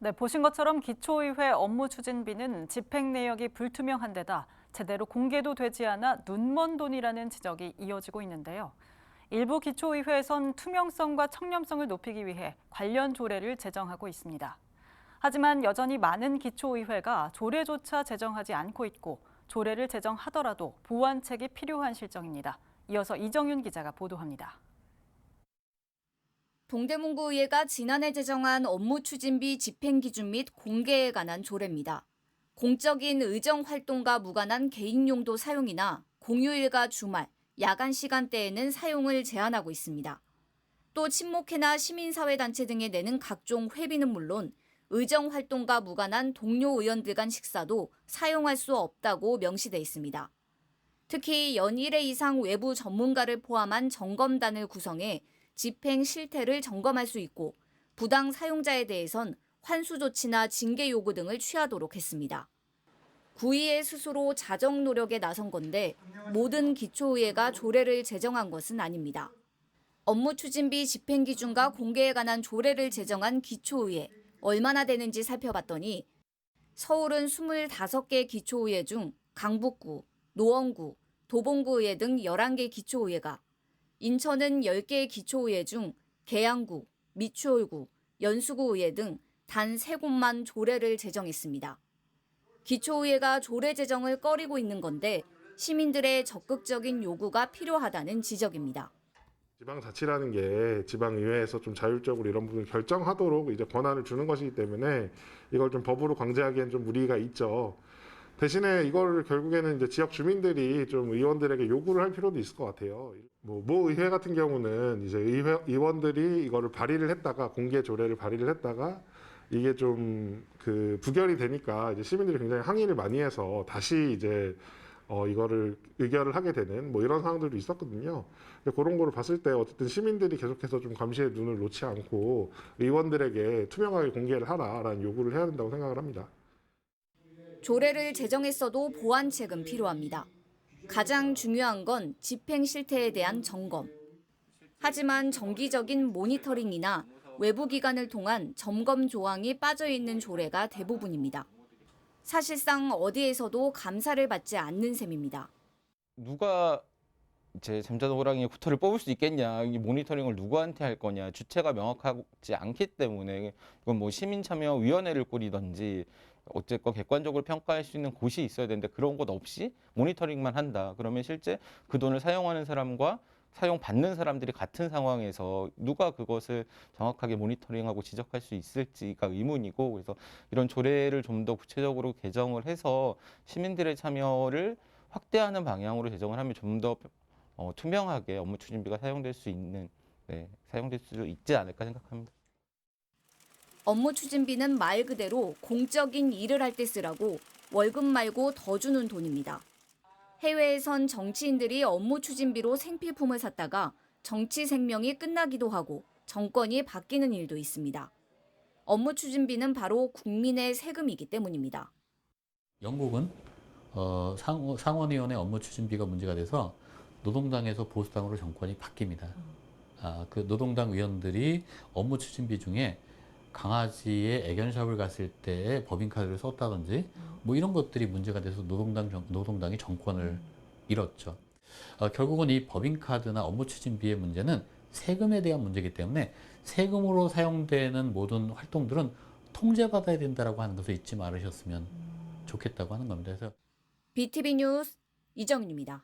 네, 보신 것처럼 기초의회 업무 추진비는 집행 내역이 불투명한 데다 제대로 공개도 되지 않아 눈먼 돈이라는 지적이 이어지고 있는데요. 일부 기초의회에선 투명성과 청렴성을 높이기 위해 관련 조례를 제정하고 있습니다. 하지만 여전히 많은 기초의회가 조례조차 제정하지 않고 있고 조례를 제정하더라도 보완책이 필요한 실정입니다. 이어서 이정윤 기자가 보도합니다. 동대문구의회가 지난해 제정한 업무추진비 집행기준 및 공개에 관한 조례입니다. 공적인 의정활동과 무관한 개인용도 사용이나 공휴일과 주말, 야간 시간대에는 사용을 제한하고 있습니다. 또 친목회나 시민사회단체 등에 내는 각종 회비는 물론 의정활동과 무관한 동료 의원들 간 식사도 사용할 수 없다고 명시돼 있습니다. 특히 연 1회 이상 외부 전문가를 포함한 점검단을 구성해 집행 실태를 점검할 수 있고 부당 사용자에 대해선 환수 조치나 징계 요구 등을 취하도록 했습니다. 구의회 스스로 자정 노력에 나선 건데 모든 기초의회가 조례를 제정한 것은 아닙니다. 업무추진비 집행기준과 공개에 관한 조례를 제정한 기초의회 얼마나 되는지 살펴봤더니 서울은 25개 기초의회 중 강북구, 노원구, 도봉구의회 등 11개 기초의회가, 인천은 10개 기초의회 중 계양구, 미추홀구, 연수구의회 등 단 3곳만 조례를 제정했습니다. 기초의회가 조례 제정을 꺼리고 있는 건데 시민들의 적극적인 요구가 필요하다는 지적입니다. 지방자치라는 게 지방의회에서 좀 자율적으로 이런 부분을 결정하도록 이제 권한을 주는 것이기 때문에 이걸 좀 법으로 강제하기엔 좀 무리가 있죠. 대신에 이걸 결국에는 이제 지역 주민들이 좀 의원들에게 요구를 할 필요도 있을 것 같아요. 모 의회 같은 경우는 이제 의원들이 이거를 발의를 했다가 공개 조례를 발의를 했다가 이게 좀 그 부결이 되니까 이제 시민들이 굉장히 항의를 많이 해서 다시 이제 이거를 의결을 하게 되는 이런 상황들도 있었거든요. 그런 거를 봤을 때 어쨌든 시민들이 계속해서 좀 감시의 눈을 놓지 않고 의원들에게 투명하게 공개를 하라라는 요구를 해야 된다고 생각을 합니다. 조례를 제정했어도 보완책은 필요합니다. 가장 중요한 건 집행 실태에 대한 점검. 하지만 정기적인 모니터링이나 외부 기관을 통한 점검 조항이 빠져 있는 조례가 대부분입니다. 사실상 어디에서도 감사를 받지 않는 셈입니다. 누가 이제 잠자는 호랑이의 구토를 뽑을 수 있겠냐, 이 모니터링을 누구한테 할 거냐, 주체가 명확하지 않기 때문에 이건 시민참여위원회를 꾸리든지 어쨌건 객관적으로 평가할 수 있는 곳이 있어야 되는데 그런 것 없이 모니터링만 한다. 그러면 실제 그 돈을 사용하는 사람과 사용받는 사람들이 같은 상황에서 누가 그것을 정확하게 모니터링하고 지적할 수 있을지가 의문이고, 그래서 이런 조례를 좀 더 구체적으로 개정을 해서 시민들의 참여를 확대하는 방향으로 제정을 하면 좀 더 투명하게 업무 추진비가 사용될 수 있는, 사용될 수 있지 않을까 생각합니다. 업무 추진비는 말 그대로 공적인 일을 할 때 쓰라고 월급 말고 더 주는 돈입니다. 해외에선 정치인들이 업무 추진비로 생필품을 샀다가 정치 생명이 끝나기도 하고 정권이 바뀌는 일도 있습니다. 업무 추진비는 바로 국민의 세금이기 때문입니다. 영국은 상원의원의 업무 추진비가 문제가 돼서 노동당에서 보수당으로 정권이 바뀝니다. 그 노동당 의원들이 업무 추진비 중에 강아지의 애견샵을 갔을 때 법인카드를 썼다든지 이런 것들이 문제가 돼서 노동당이 정권을 잃었죠. 결국은 이 법인카드나 업무 추진비의 문제는 세금에 대한 문제이기 때문에 세금으로 사용되는 모든 활동들은 통제받아야 된다고 하는 것을 잊지 말으셨으면 좋겠다고 하는 겁니다. 그래서 BTV 뉴스 이정윤입니다.